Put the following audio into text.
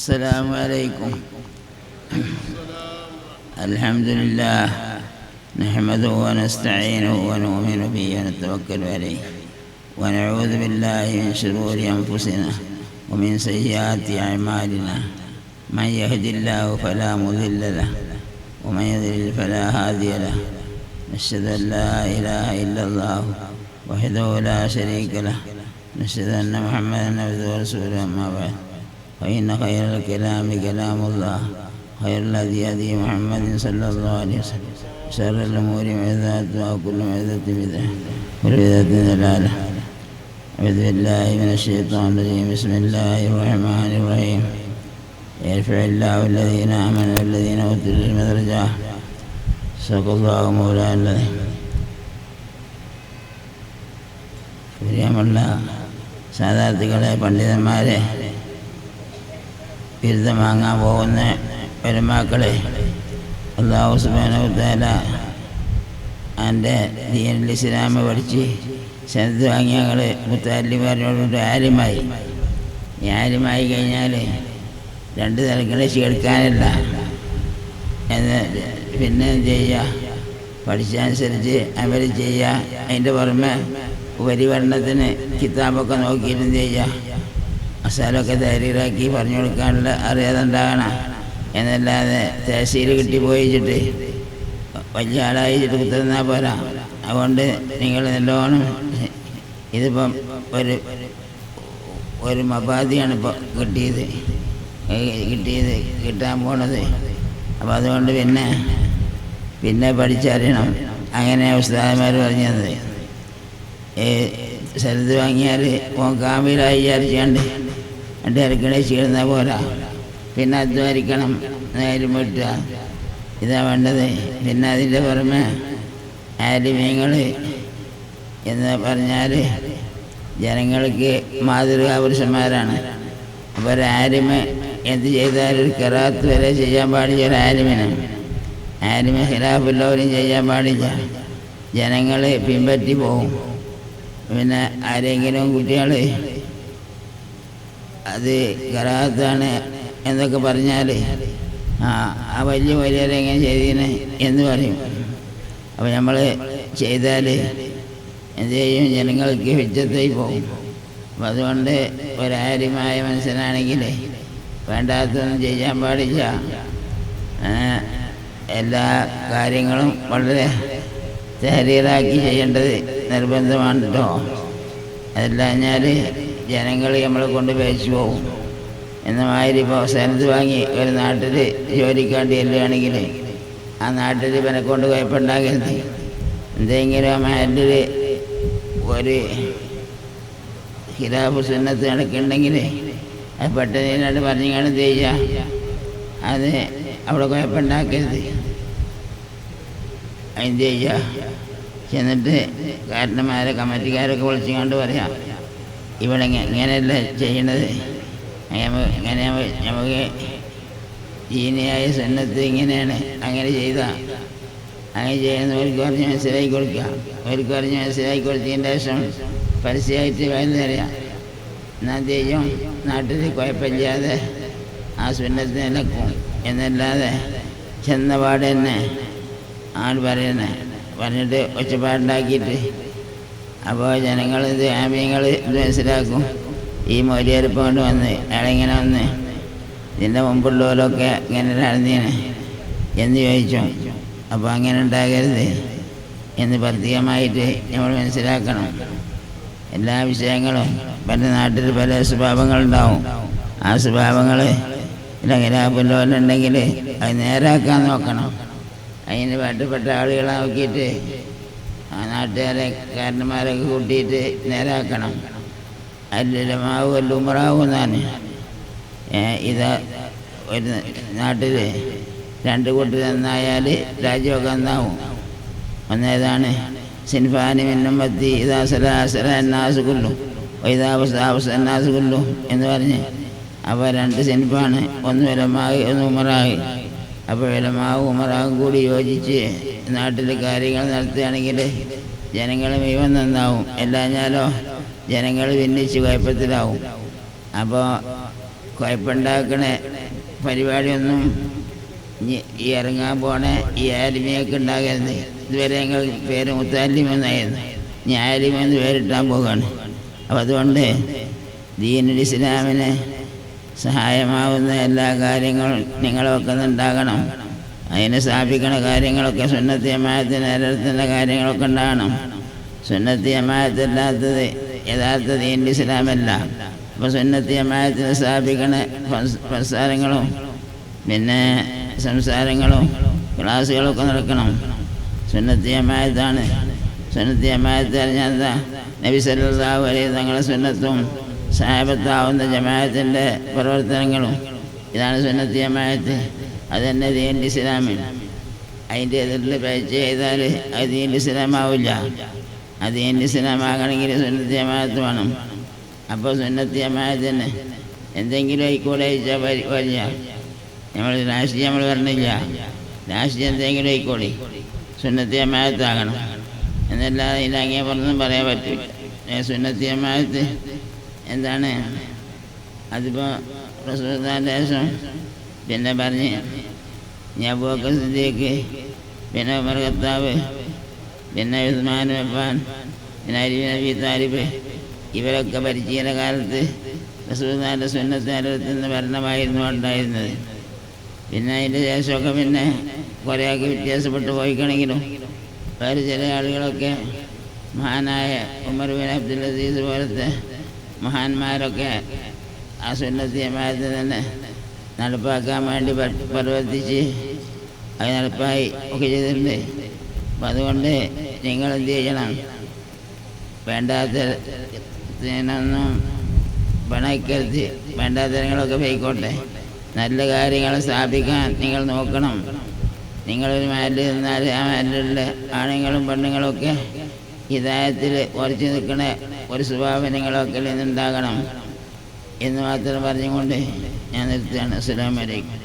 السلام عليكم. الحمد لله نحمده ونستعينه ونؤمن به ونتوكل عليه ونعوذ بالله من شرور أنفسنا ومن سيئات أعمالنا. من يهد الله فلا مضل له ومن يضلل فلا هادي له. نشهد أن لا إله إلا الله وحده لا شريك له. نشهد أن محمدا عبده ورسوله. أما بعد فإن خير الكلام كلام الله خير الهدي هدي محمد صلى الله عليه وسلم. شر الأمور محدثاتها وكل محدثة بدعة وكل بدعة ضلالة. أعوذ بالله من الشيطان الرجيم. بسم الله الرحمن الرحيم. يرفع الله الذين آمنوا والذين أوتوا العلم درجات. صدق الله مولانا العظيم. പ്രിയമുള്ള സാധാർത്ഥികളെ, പണ്ഡിതന്മാരെ, ബിരുദം വാങ്ങാൻ പോകുന്ന പെരുമാക്കളെ, അല്ലാഹു സുബ്ഹാനഹു വ തആല എൻ്റെ ദീനുൽ ഇസ്ലാം പഠിച്ച് സനത് വാങ്ങിയ ഞങ്ങൾ മുത്തഅല്ലിമാരോട് ആലിമായി. ഈ ആലിമായി കഴിഞ്ഞാൽ രണ്ട് തലങ്ങളെ കേൾക്കാനില്ല എന്ന് പിന്നെ എന്ത് ചെയ്യുക, പഠിച്ചനുസരിച്ച് അമൽ ചെയ്യുക. അതിൻ്റെ പുറമെ ഉപരിപഠനത്തിന് കിതാബൊക്കെ നോക്കിയിട്ട് എന്ത് ചെയ്യുക, മസാലൊക്കെ തയ്യാറാക്കി പറഞ്ഞു കൊടുക്കാനുള്ള അറിയാതുണ്ടാകണം. എന്നല്ലാതെ തഹസീൽ കിട്ടിപ്പോയിച്ചിട്ട് വലിയ ആളായിച്ചിട്ട് കുത്തിരുന്നാൽ പോരാ. അതുകൊണ്ട് നിങ്ങൾ നല്ലോണം ഇതിപ്പം ഒരു മബാദിയാണ് ഇപ്പോൾ കിട്ടാൻ പോണത്. അപ്പോൾ അതുകൊണ്ട് പിന്നെ പഠിച്ചറിയണം. അങ്ങനെ ഉസ്താദന്മാർ പറഞ്ഞത് സ്ഥലത്ത് വാങ്ങിയാൽ കാമിലായി വിചാരിച്ചാണ്ട് എൻ്റെ ഇറക്കണേ ചെയ്യുന്ന പോരാ. പിന്നെ അധ്വാനിക്കണം, നേരം വിട്ടുക, ഇതാ വേണ്ടത്. പിന്നെ അതിൻ്റെ പുറമെ ആലിമീങ്ങൾ എന്ന് പറഞ്ഞാൽ ജനങ്ങൾക്ക് മാതൃകാ പുരുഷന്മാരാണ്. അപ്പോൾ ഒരു ആലിമ എന്ത് ചെയ്താലും ഒരു ഖിറാഅത്ത് വരെ ചെയ്യാൻ പാടില്ല. ഒരു ആലിമ ഖിലാഫുള്ളവരും ചെയ്യാൻ പാടില്ല. ജനങ്ങൾ പിൻപറ്റി പോകും. പിന്നെ ആരെങ്കിലും കുട്ടികൾ അത് ഖിറാഅത്താണ് എന്നൊക്കെ പറഞ്ഞാൽ ആ വലിയവരെങ്ങനെ ചെയ്തീന് എന്ന് പറയും. അപ്പോൾ നമ്മൾ ചെയ്താൽ എന്ത് ചെയ്യും, ജനങ്ങൾക്ക് വിജയത്തായി പോകും. അപ്പം അതുകൊണ്ട് ഒരാര്യമായ മനുഷ്യനാണെങ്കിൽ വേണ്ടാത്തൊന്നും ചെയ്യാൻ പാടില്ല. എല്ലാ കാര്യങ്ങളും വളരെ തഹരീറാക്കി ചെയ്യേണ്ടത് നിർബന്ധമാണ് കേട്ടോ. അതല്ലാഞ്ഞാൽ ജനങ്ങൾ നമ്മളെ കൊണ്ട് പേച്ചു പോകും. എന്നമാതിരി ഇപ്പോൾ സ്ഥലത്ത് വാങ്ങി ഒരു നാട്ടിൽ ജോലിക്കാണ്ടി ചെല്ലുകയാണെങ്കിൽ ആ നാട്ടിൽ ഇവനെ കൊണ്ട് കുഴപ്പമുണ്ടാകരുത്. എന്തെങ്കിലും ആ നാട്ടിൽ ഒരു ഖിലാഫ് സുന്നത്ത് നടക്കുന്നുണ്ടെങ്കിൽ അത് പെട്ടെന്ന് പറഞ്ഞാണ് ചെയ്യുക. അത് അവിടെ കുഴപ്പമുണ്ടാക്കരുത്. അതിന് ചെയ്യുക. ചെന്നിട്ട് കാരണന്മാരെ കമ്മിറ്റിക്കാരൊക്കെ വിളിച്ചുകൊണ്ട് പറയാം, ഇവിടെ ഇങ്ങനെയല്ല ചെയ്യണത്, ഇങ്ങനെ നമുക്ക് ദീനിയായ സുന്നത്ത് ഇങ്ങനെയാണ്, അങ്ങനെ ചെയ്താൽ അങ്ങനെ ചെയ്യുന്നവർക്ക് പറഞ്ഞ് മനസ്സിലാക്കി കൊടുക്കുക. അവർക്ക് പറഞ്ഞ് മനസ്സിലാക്കി കൊടുത്തതിൻ്റെ ശേഷം പരസ്യമായിട്ട് വൈകുന്നേരം എന്നാൽ ചെയ്യും, നാട്ടിൽ കുഴപ്പമില്ലാതെ ആ സുന്നത്ത് നിലക്കും. എന്നല്ലാതെ ചെന്നപാട് തന്നെ ആൾ പറഞ്ഞിട്ട് ഒച്ചപ്പാടുണ്ടാക്കിയിട്ട് അപ്പോൾ ജനങ്ങളിത് ആമീങ്ങൾ ഇത് മനസ്സിലാക്കും. ഈ മൊലിയരിപ്പം കൊണ്ട് വന്ന് അയാളിങ്ങനെ വന്ന് ഇതിൻ്റെ മുമ്പുള്ളവരൊക്കെ ഇങ്ങനെ നടന്നീന് എന്ന് ചോദിച്ചു. അപ്പോൾ അങ്ങനെ ഉണ്ടാകരുത് എന്ന് പ്രത്യേകമായിട്ട് നമ്മൾ മനസ്സിലാക്കണം. എല്ലാ വിഷയങ്ങളും പല നാട്ടിൽ പല സ്വഭാവങ്ങളുണ്ടാവും. ആ സ്വഭാവങ്ങൾ ഖിലാഫുള്ളവരുണ്ടെങ്കിൽ അത് നേരാക്കാൻ നോക്കണം. അതിന് വേണ്ടപ്പെട്ട ആളുകളെ നോക്കിയിട്ട് ആ നാട്ടുകാരെ കാരണന്മാരൊക്കെ കൂട്ടിയിട്ട് നേരാക്കണം. അല്ലുലമാവു അല്ലുമറാവു എന്നാണ്. ഇത് ഒരു നാട്ടിൽ രണ്ട് കൂട്ടർ നന്നായാൽ രാജ്യമൊക്കെ നന്നാവും. ഒന്നേതാണ് സിൻഫാനി മിന്നുമ്മത്തി ഇതാ സലാസലാസുകൊള്ളു വൈതാവസാവസാസുകൊള്ളു എന്ന് പറഞ്ഞ്. അപ്പോൾ രണ്ട് സിൻഫാണ്, ഒന്ന് ഉലമാവ് ഒന്ന് ഉമറാവ്. അപ്പോൾ ഉലമാവും ഉമറാവും കൂടി യോജിച്ച് നാട്ടിൽ കാര്യങ്ങൾ നടത്തുകയാണെങ്കിൽ ജനങ്ങൾ മുഴുവൻ നന്നാവും. എല്ലാഞ്ഞാലോ ജനങ്ങൾ ഭിന്നിച്ച് കുഴപ്പത്തിലാവും. അപ്പോൾ കുഴപ്പമുണ്ടാക്കണ പരിപാടിയൊന്നും ഈ ഇറങ്ങാൻ പോണ ഈ ആലിമിയൊക്കെ ഉണ്ടാകരുത്. ഇതുവരെ ഞങ്ങൾ പേര് മുത്താലിമെന്നായിരുന്നു, ഇനി ആലിമെന്ന് പേരിട്ടാൻ പോവുകയാണ്. അപ്പം അതുകൊണ്ട് ദീനുൽ ഇസ്ലാമിന് സഹായമാവുന്ന എല്ലാ കാര്യങ്ങളും നിങ്ങളൊക്കെ ഉണ്ടാകണം. അതിനെ സ്ഥാപിക്കുന്ന കാര്യങ്ങളൊക്കെ സുന്നത്ത് ജമാഅത്തിന് നിലനിർത്തുന്ന കാര്യങ്ങളൊക്കെ ഉണ്ടാകണം. സുന്നത്ത് ജമാഅത്തല്ലാത്തത് യഥാർത്ഥ ദീനുൽ ഇസ്ലാമല്ല. അപ്പോൾ സുന്നത്ത് ജമാഅത്തിന് സ്ഥാപിക്കുന്ന പ്രസ്ഥാനങ്ങളും പിന്നെ സംസാരങ്ങളും ക്ലാസ്സുകളൊക്കെ നടക്കണം. സുന്നത്ത് ജമാഅത്താണ്. സുന്നത്ത് ജമാഅത്ത് പറഞ്ഞാൽ എന്താ? നബി സല്ലല്ലാഹു അലൈഹി തങ്ങളുടെ സുന്നത്തും സഹാബത്താവുന്ന ജമാഅത്തിൻ്റെ പ്രവർത്തനങ്ങളും, ഇതാണ് സുന്നത്ത് ജമാഅത്ത്. അത് തന്നെ ദീനുൽ ഇസ്ലാം. അതിൻ്റെ എതിരിൽ പേച്ച് ചെയ്താൽ അത് ദീനുൽ ഇസ്ലാമാവില്ല. അത് ദീനുൽ ഇസ്ലാമാകണമെങ്കിൽ സുന്നത്ത് ജമാഅത്ത് വേണം. അപ്പോൾ സുന്നത്ത് ജമാഅത്തിന് എന്തെങ്കിലും ആയിക്കോട്ടെ ചോദിച്ചാൽ വരില്ല. നമ്മൾ രാഷ്ട്രീയം നമ്മൾ പറഞ്ഞില്ല, രാഷ്ട്രീയം എന്തെങ്കിലും ആയിക്കോട്ടെ സുന്നത്ത് ജമാഅത്താകണം എന്നല്ലാതെ ഇതിലങ്ങേ പറഞ്ഞൊന്നും പറയാൻ പറ്റില്ല. സുന്നത്ത് ജമാഅത്ത് എന്താണ്? അതിപ്പോൾ റസൂലുള്ളാഹിന്റെ ശേഷം പിന്നെ പറഞ്ഞ് അബൂബക്കർ സിദ്ദീഖ്, പിന്നെ ഉമർ ഖത്താബ്, പിന്നെ ഉസ്മാൻ അഫ്ഫാൻ, പിന്നെ അലി ബിൻ അബീ താലിബ്, ഇവരൊക്കെ ഭരിച്ചിരുന്ന കാലത്ത് റസൂലുള്ളാഹിന്റെ സുന്നത്ത് നിലനിർത്തുന്ന ഭരണമായിരുന്നു ഉണ്ടായിരുന്നത്. പിന്നെ അതിൻ്റെ ശേഷമൊക്കെ പിന്നെ കുറേയൊക്കെ വ്യത്യാസപ്പെട്ട് പോയിക്കണമെങ്കിലും വേറെ ചില ആളുകളൊക്കെ മഹാനായ ഉമർ ബിൻ അബ്ദുൽ അസീസ് പോലത്തെ മഹാന്മാരൊക്കെ ആ സുന്നത്ത് ജമാഅത്ത് തന്നെ നടപ്പാക്കാൻ വേണ്ടി പ്രവർത്തിച്ച് അത് നടപ്പായി ഒക്കെ ചെയ്തിട്ടുണ്ട്. അപ്പം അതുകൊണ്ട് നിങ്ങൾ എന്ത് ചെയ്യണം? വേണ്ടാത്തതിനൊന്നും പണക്കരുത്, വേണ്ടാത്തരങ്ങളൊക്കെ പോയിക്കോട്ടെ. നല്ല കാര്യങ്ങൾ സ്ഥാപിക്കാൻ നിങ്ങൾ നോക്കണം. നിങ്ങളൊരു മാലിൽ നിന്നാൽ ആ മാലിലുള്ള ആണുങ്ങളും പെണ്ണുങ്ങളൊക്കെ ഹിദായത്തിൽ ഉറച്ചു നിൽക്കണ ഒരു സ്വഭാവം നിങ്ങളൊക്കെ നിന്നുണ്ടാകണം എന്ന് മാത്രം പറഞ്ഞുകൊണ്ട് ഞാൻ നിർത്തുകയാണ്. അസ്സലാമു അലൈക്കും.